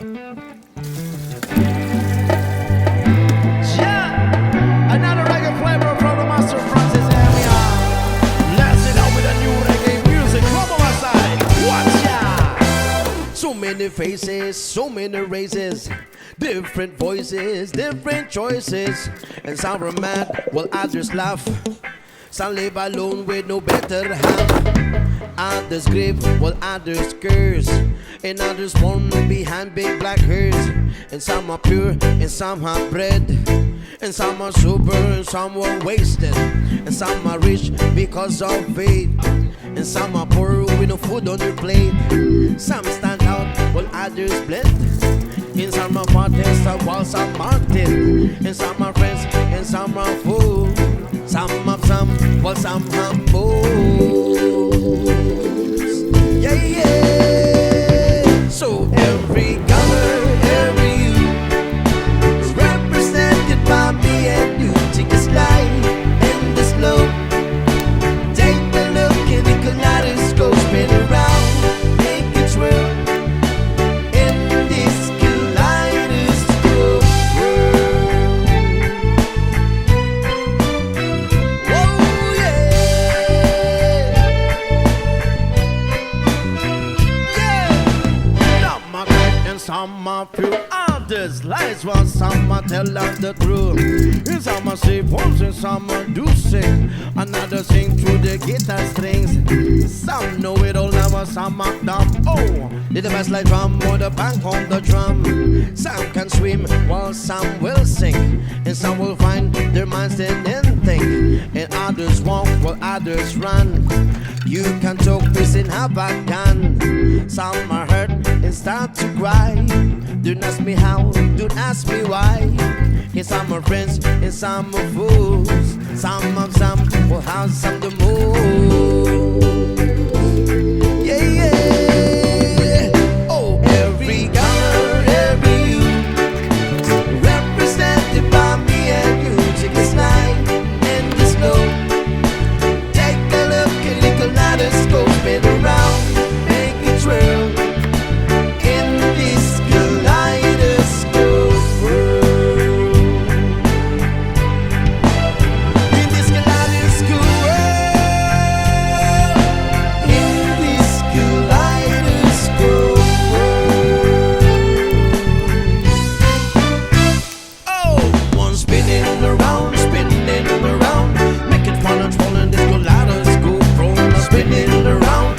Yeah, another reggae flavor from the Master Francis area. Let's it out with a new reggae music from our side. Watch ya! So many faces, so many races, different voices, different choices. And some are mad while others laugh. Some live alone with no better half. Others grieve while others curse. And others born behind big black hearse. And some are pure and some are bred. And some are sober and some are wasted. And some are rich because of faith. And some are poor with no food on their plate. Some stand out while others blend. And some are parties while some are dead. And some are friends and some are fools. Some have some while some have fools. Yeah, yeah. So every color, every hue is represented by me and you. Take a slide and the slow. Take a look in the kaleidoscope. Spin around, make it swirl. In this kaleidoscope world. Whoa, yeah. Some are good and some are few. Others lies while some are tell us the truth. And some are say poems and some are do sing. Another sing through the guitar strings. Some know it all now, some are dumb. Oh, did the bass like drum or the bang on the drum. Some can swim while some will sing. And some will find their minds in anything. And others walk while others run. You can talk peace and have a gun. Some are hurt and start to cry. Don't ask me how, don't ask me why. And some are friends and some are fools. Some of some will have some to move. Yeah, yeah. Oh, every color, every hue represented by me and you. Take a slide and the slow. Take a look at the kaleidoscope. Spin around, make it swirl. In this kaleidoscope world. In this kaleidoscope world. In this kaleidoscope world. Oh, one spinning around, making fun of trolling this kaleidoscope roll. Spinning around,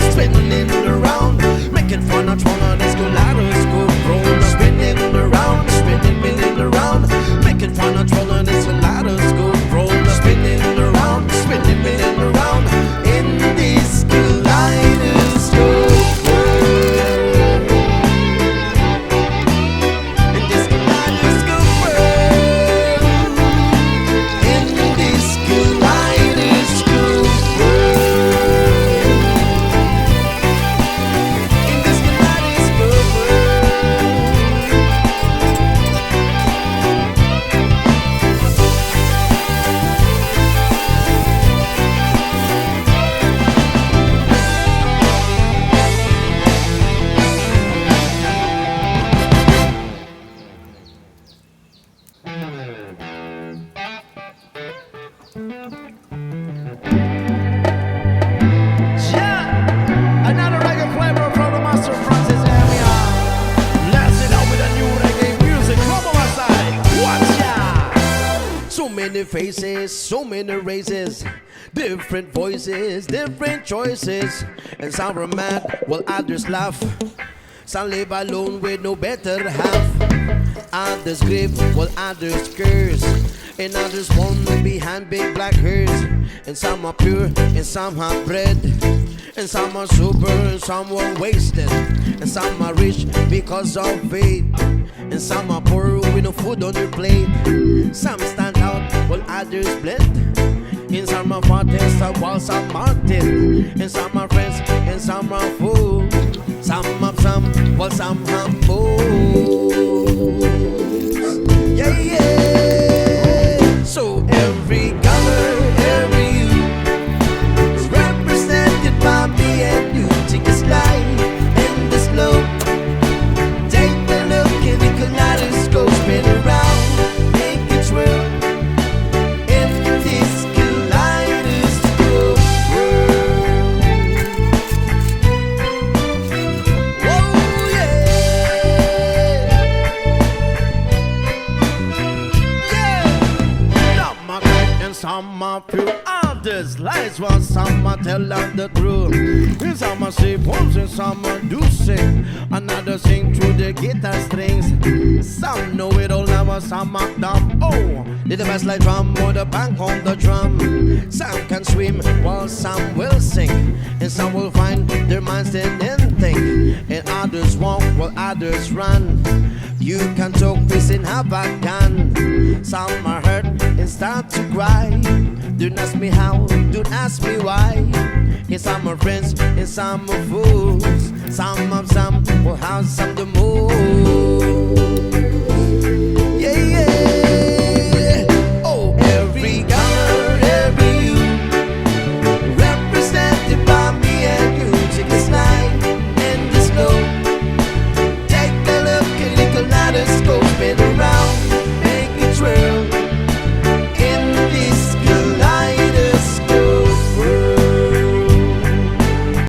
making fun of trolling this kaleidoscope roll. Spinning around, making fun of trolling this kaleidoscope roll. Spinning around, in this kaleidoscope world. In this kaleidoscope world. In this kaleidoscope world. In this kaleidoscope world. Yeah, another reggae flavor from the Master Francis area. Let's it out with a new reggae music from our side. Watch ya! So many faces, so many races, different voices, different choices. And some are mad while others laugh. Some live alone with no better half. Others grieve while others curse. And others born behind big black hearse. And some are pure and some are bred. And some are sober and some are wasted. And some are rich because of faith. And some are poor with no food on their plate. Some stand out while others blend. And some are parties while some are dead. And some are friends and some are fools. Some have some while some have fools. Yeah, yeah. So every color, every hue is represented by me and you. Take a slide and the slow. Take a look lies while some a tell of the truth. And some a say poems and some a do sing. Another sing through the guitar strings. Some know it all now, some act dumb. Oh, they the best like drum or the bang on the drum. Some can swim while some will sing. And some will find their minds in anything. And others walk while others run. You can talk peace and have a gun. Some are hurt and start to cry. Don't ask me how, don't ask me why. And some are friends and some are fools. Some will have some to move.